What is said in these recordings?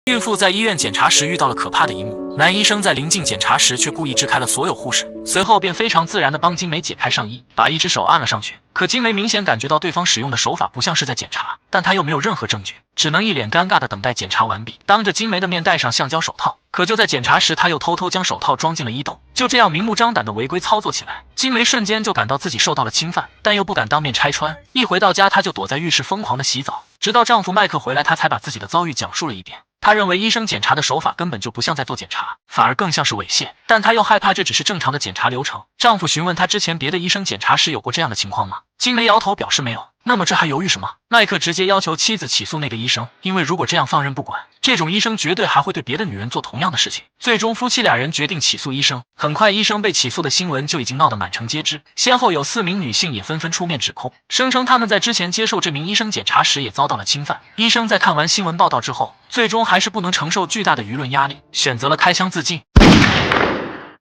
孕妇在医院检查时遇到了可怕的一幕，男医生在临近检查时却故意支开了所有护士，随后便非常自然地帮金梅解开上衣，把一只手按了上去。可金梅明显感觉到对方使用的手法不像是在检查，但她又没有任何证据，只能一脸尴尬地等待检查完毕，当着金梅的面戴上橡胶手套。可就在检查时，她又偷偷将手套装进了衣兜，就这样明目张胆地违规操作起来。金梅瞬间就感到自己受到了侵犯，但又不敢当面拆穿。一回到家，她就躲在浴室疯狂地洗澡，直到丈夫麦克回来，她才把自己的遭遇讲述了一遍。她认为医生检查的手法根本就不像在做检查，反而更像是猥亵，但她又害怕这只是正常的检查流程。丈夫询问她之前别的医生检查时有过这样的情况吗？金梅摇头表示没有。那么这还犹豫什么？麦克直接要求妻子起诉那个医生，因为如果这样放任不管，这种医生绝对还会对别的女人做同样的事情。最终夫妻俩人决定起诉医生。很快医生被起诉的新闻就已经闹得满城皆知，先后有4名女性也纷纷出面指控，声称她们在之前接受这名医生检查时也遭到了侵犯。医生在看完新闻报道之后，最终还是不能承受巨大的舆论压力，选择了开枪自尽。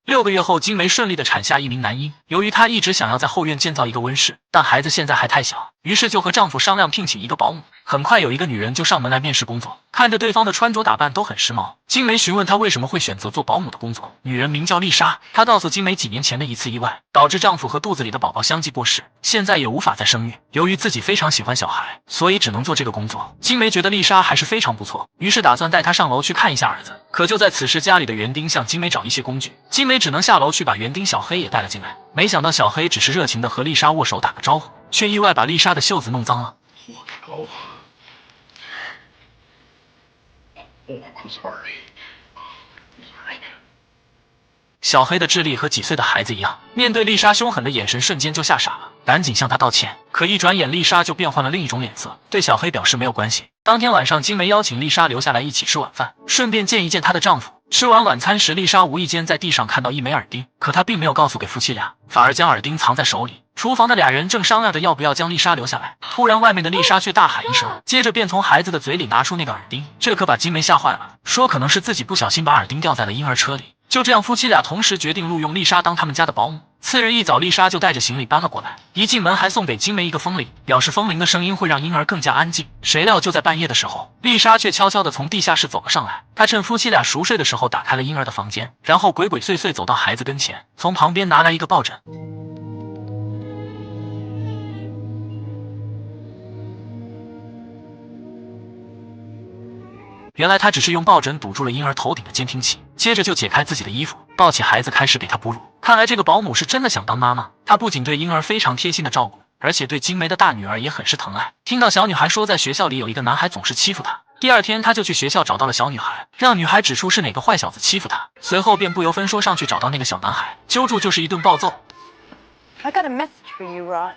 6个月后，金梅顺利地产下一名男婴。由于她一直想要在后院建造一个温室，但孩子现在还太小，于是就和丈夫商量聘请一个保姆。很快有一个女人就上门来面试工作，看着对方的穿着打扮都很时髦。金梅询问她为什么会选择做保姆的工作，女人名叫丽莎。她告诉金梅，几年前的一次意外导致丈夫和肚子里的宝宝相继过世，现在也无法再生育。由于自己非常喜欢小孩，所以只能做这个工作。金梅觉得丽莎还是非常不错，于是打算带她上楼去看一下儿子。可就在此时，家里的园丁向金梅找一些工具，金梅只能下楼去把园丁小黑也带了进来。没想到小黑只是热情地和丽莎握手打个招呼，却意外把丽莎的袖子弄脏了。I'm sorry. 小黑的智力和几岁的孩子一样，面对丽莎凶狠的眼神瞬间就吓傻了，赶紧向她道歉。可一转眼，丽莎就变换了另一种脸色，对小黑表示没有关系。当天晚上，金梅邀请丽莎留下来一起吃晚饭，顺便见一见她的丈夫。吃完晚餐时，丽莎无意间在地上看到一枚耳钉，可她并没有告诉给夫妻俩，反而将耳钉藏在手里。厨房的俩人正商量着要不要将丽莎留下来，突然外面的丽莎却大喊一声，接着便从孩子的嘴里拿出那个耳钉，这可把金梅吓坏了，说可能是自己不小心把耳钉掉在了婴儿车里。就这样，夫妻俩同时决定录用丽莎当他们家的保姆。次日一早，丽莎就带着行李搬了过来，一进门还送给金梅一个风铃，表示风铃的声音会让婴儿更加安静。谁料就在半夜的时候，丽莎却悄悄地从地下室走了上来。她趁夫妻俩熟睡的时候打开了婴儿的房间，然后鬼鬼祟祟走到孩子跟前，从旁边拿来一个抱枕。原来他只是用抱枕堵住了婴儿头顶的监听器，接着就解开自己的衣服，抱起孩子开始给他哺乳。看来这个保姆是真的想当妈妈，她不仅对婴儿非常贴心的照顾，而且对金梅的大女儿也很是疼爱。听到小女孩说在学校里有一个男孩总是欺负她，第二天他就去学校找到了小女孩，让女孩指出是哪个坏小子欺负她，随后便不由分说上去找到那个小男孩，揪住就是一顿暴揍。 I got a message for you, Rod.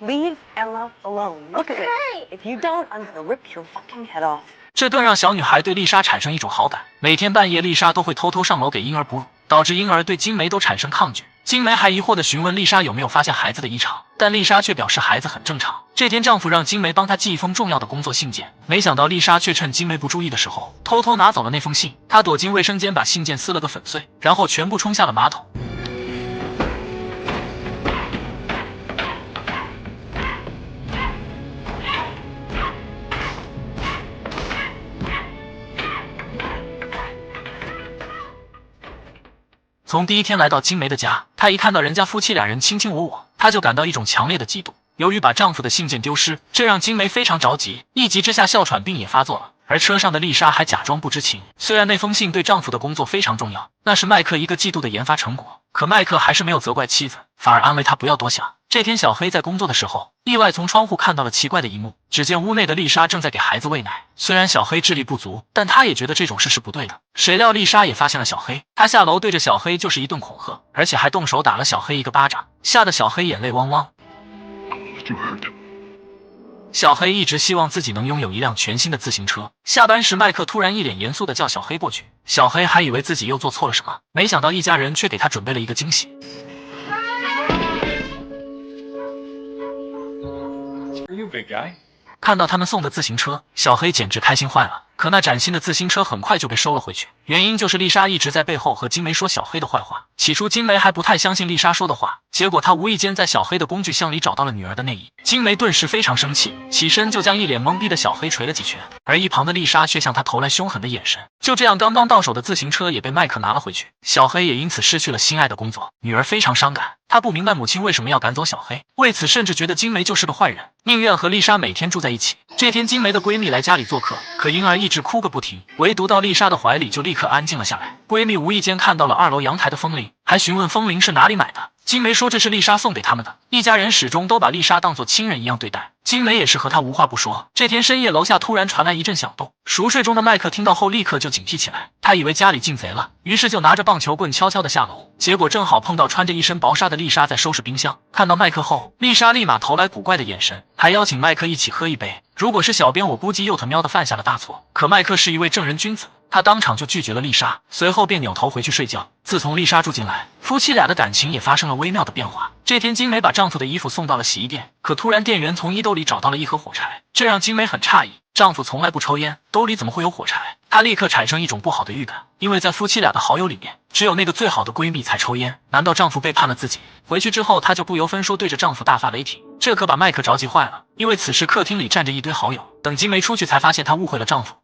Leave Ella alone. Look at it. If you don't, I'm gonna rip your fucking head off. 这顿让小女孩对丽莎产生一种好感，每天半夜丽莎都会偷偷上楼给婴儿哺乳，导致婴儿对金梅都产生抗拒。金梅还疑惑地询问丽莎有没有发现孩子的异常，但丽莎却表示孩子很正常。这天丈夫让金梅帮他寄一封重要的工作信件，没想到丽莎却趁金梅不注意的时候偷偷拿走了那封信。她躲进卫生间把信件撕了个粉碎，然后全部冲下了马桶。从第一天来到金梅的家，她一看到人家夫妻俩人卿卿我我，她就感到一种强烈的嫉妒。由于把丈夫的信件丢失，这让金梅非常着急，一急之下哮喘病也发作了。而车上的丽莎还假装不知情，虽然那封信对丈夫的工作非常重要，那是麦克一个季度的研发成果，可麦克还是没有责怪妻子，反而安慰她不要多想。这天小黑在工作的时候，意外从窗户看到了奇怪的一幕，只见屋内的丽莎正在给孩子喂奶。虽然小黑智力不足，但他也觉得这种事是不对的。谁料丽莎也发现了小黑，她下楼对着小黑就是一顿恐吓，而且还动手打了小黑一个巴掌，吓得小黑眼泪汪汪。小黑一直希望自己能拥有一辆全新的自行车。下班时，麦克突然一脸严肃地叫小黑过去，小黑还以为自己又做错了什么，没想到一家人却给他准备了一个惊喜。看到他们送的自行车，小黑简直开心坏了。可那崭新的自行车很快就被收了回去，原因就是丽莎一直在背后和金梅说小黑的坏话。起初金梅还不太相信丽莎说的话，结果她无意间在小黑的工具箱里找到了女儿的内衣，金梅顿时非常生气，起身就将一脸懵逼的小黑捶了几拳，而一旁的丽莎却向她投来凶狠的眼神。就这样，刚刚到手的自行车也被麦克拿了回去，小黑也因此失去了心爱的工作，女儿非常伤感。她不明白母亲为什么要赶走小黑，为此甚至觉得金梅就是个坏人，宁愿和丽莎每天住在一起。这天金梅的闺蜜来家里做客，可婴儿一直哭个不停，唯独到丽莎的怀里就立刻安静了下来。闺蜜无意间看到了2楼阳台的风铃，还询问风铃是哪里买的。金梅说这是丽莎送给他们的，一家人始终都把丽莎当作亲人一样对待。金梅也是和她无话不说。这天深夜，楼下突然传来一阵响动，熟睡中的麦克听到后立刻就警惕起来，他以为家里进贼了，于是就拿着棒球棍悄悄地下楼，结果正好碰到穿着一身薄纱的丽莎在收拾冰箱。看到麦克后，丽莎立马投来古怪的眼神，还邀请麦克一起喝一杯。如果是小编，我估计又他喵的犯下了大错，可麦克是一位正人君子，他当场就拒绝了丽莎，随后便扭头回去睡觉。自从丽莎住进来，夫妻俩的感情也发生了微妙的变化。这天金梅把丈夫的衣服送到了洗衣店，可突然店员从衣兜里找到了一盒火柴，这让金梅很诧异，丈夫从来不抽烟，兜里怎么会有火柴？她立刻产生一种不好的预感，因为在夫妻俩的好友里面，只有那个最好的闺蜜才抽烟，难道丈夫背叛了自己？回去之后，她就不由分说对着丈夫大发雷霆，这可把麦克着急坏了，因为此时客厅里站着一堆好友，等金梅出去才发现她误会了丈夫。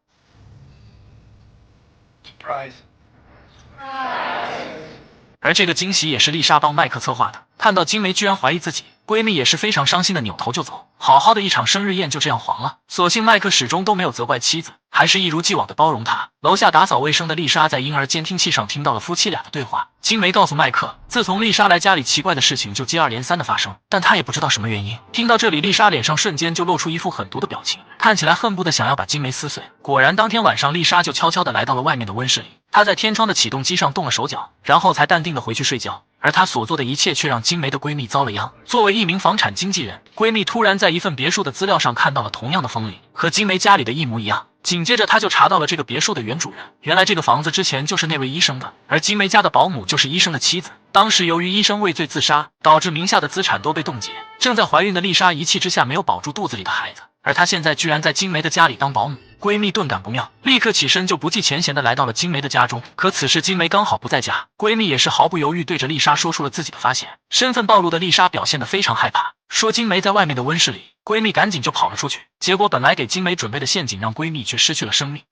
而这个惊喜也是丽莎帮麦克策划的，看到金梅居然怀疑自己，闺蜜也是非常伤心的扭头就走，好好的一场生日宴就这样黄了。所幸麦克始终都没有责怪妻子，还是一如既往的包容她。楼下打扫卫生的丽莎在婴儿监听器上听到了夫妻俩的对话，金梅告诉麦克，自从丽莎来家里，奇怪的事情就接二连三的发生，但她也不知道什么原因。听到这里，丽莎脸上瞬间就露出一副狠毒的表情，看起来恨不得想要把金梅撕碎。果然当天晚上，丽莎就悄悄的来到了外面的温室里，她在天窗的启动机上动了手脚，然后才淡定的回去睡觉。而她所做的一切却让金梅的闺蜜遭了殃。作为一名房产经纪人，闺蜜突然在一份别墅的资料上看到了同样的风铃，和金梅家里的一模一样。紧接着她就查到了这个别墅的原主人，原来这个房子之前就是那位医生的，而金梅家的保姆就是医生的妻子。当时由于医生畏罪自杀，导致名下的资产都被冻结，正在怀孕的丽莎一气之下没有保住肚子里的孩子，而她现在居然在金梅的家里当保姆。闺蜜顿感不妙，立刻起身就不计前嫌的来到了金梅的家中。可此时金梅刚好不在家，闺蜜也是毫不犹豫对着丽莎说出了自己的发现。身份暴露的丽莎表现得非常害怕，说金梅在外面的温室里。闺蜜赶紧就跑了出去，结果本来给金梅准备的陷阱让闺蜜却失去了生命。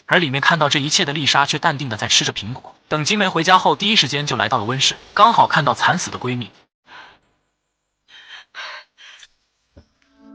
而里面看到这一切的丽莎却淡定的在吃着苹果。等金梅回家后，第一时间就来到了温室，刚好看到惨死的闺蜜，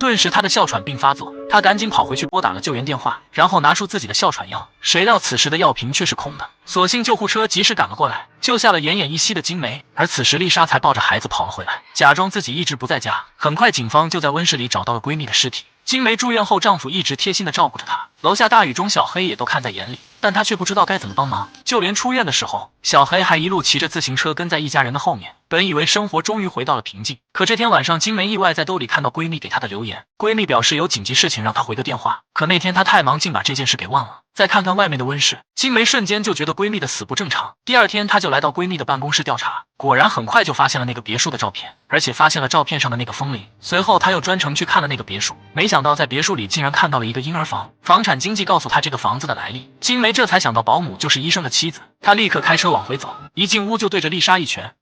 顿时她的哮喘病发作，她赶紧跑回去拨打了救援电话，然后拿出自己的哮喘药，谁料此时的药瓶却是空的，所幸救护车及时赶了过来，救下了奄奄一息的金梅。而此时丽莎才抱着孩子跑了回来，假装自己一直不在家。很快警方就在温室里找到了闺蜜的尸体。金梅住院后，丈夫一直贴心的照顾着她，楼下大雨中小黑也都看在眼里，但他却不知道该怎么帮忙。就连出院的时候，小黑还一路骑着自行车跟在一家人的后面，本以为生活终于回到了平静。可这天晚上，金梅意外在兜里看到闺蜜给她的留言，闺蜜表示有紧急事情让她回个电话，可那天她太忙，竟把这件事给忘了。再看看外面的温室，金梅瞬间就觉得闺蜜的死不正常。第二天，她就来到闺蜜的办公室调查，果然很快就发现了那个别墅的照片，而且发现了照片上的那个风铃。随后她又专程去看了那个别墅，没想到在别墅里竟然看到了一个婴儿房。房产经纪告诉她这个房子的来历，金梅这才想到保姆就是医生的妻子，她立刻开车往回走，一进屋就对着丽莎一拳。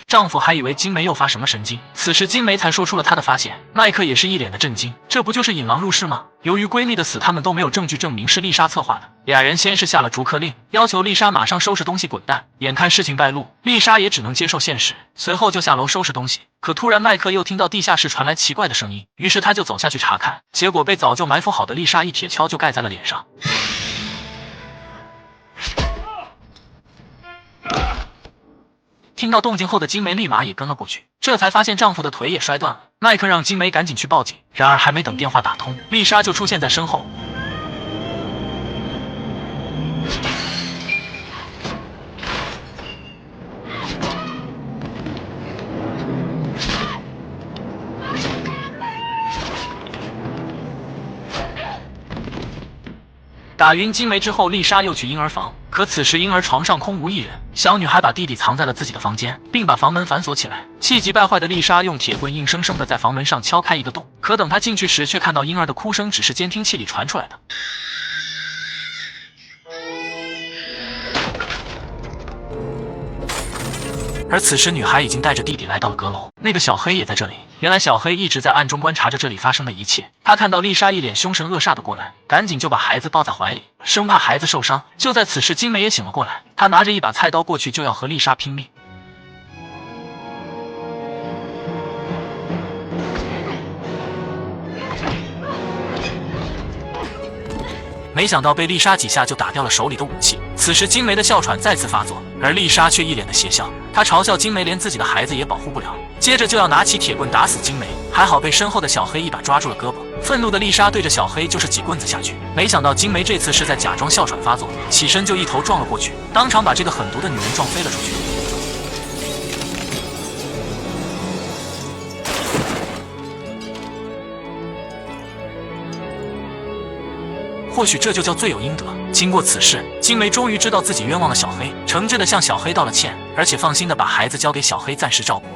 丈夫还以为金梅又发什么神经，此时金梅才说出了她的发现。麦克也是一脸的震惊，这不就是引狼入室吗？由于闺蜜的死他们都没有证据证明是丽莎策划的，俩人先是下了逐客令，要求丽莎马上收拾东西滚蛋。眼看事情败露，丽莎也只能接受现实，随后就下楼收拾东西。可突然麦克又听到地下室传来奇怪的声音，于是他就走下去查看，结果被早就埋伏好的丽莎一铁锹就盖在了脸上。听到动静后的金梅立马也跟了过去，这才发现丈夫的腿也摔断了。麦克让金梅赶紧去报警，然而还没等电话打通，丽莎就出现在身后。打晕金梅之后，丽莎又去婴儿房，可此时婴儿床上空无一人，小女孩把弟弟藏在了自己的房间，并把房门反锁起来。气急败坏的丽莎用铁棍硬生生的在房门上敲开一个洞，可等她进去时，却看到婴儿的哭声只是监听器里传出来的。而此时，女孩已经带着弟弟来到了阁楼，那个小黑也在这里。原来小黑一直在暗中观察着这里发生的一切。他看到丽莎一脸凶神恶煞的过来，赶紧就把孩子抱在怀里，生怕孩子受伤。就在此时，金梅也醒了过来，她拿着一把菜刀过去，就要和丽莎拼命。没想到被丽莎几下就打掉了手里的武器。此时金梅的哮喘再次发作，而丽莎却一脸的邪笑。她嘲笑金梅连自己的孩子也保护不了，接着就要拿起铁棍打死金梅。还好被身后的小黑一把抓住了胳膊。愤怒的丽莎对着小黑就是几棍子下去。没想到金梅这次是在假装哮喘发作，起身就一头撞了过去，当场把这个狠毒的女人撞飞了出去。或许这就叫罪有应得。经过此事，金梅终于知道自己冤枉了小黑，诚挚地向小黑道了歉，而且放心地把孩子交给小黑暂时照顾。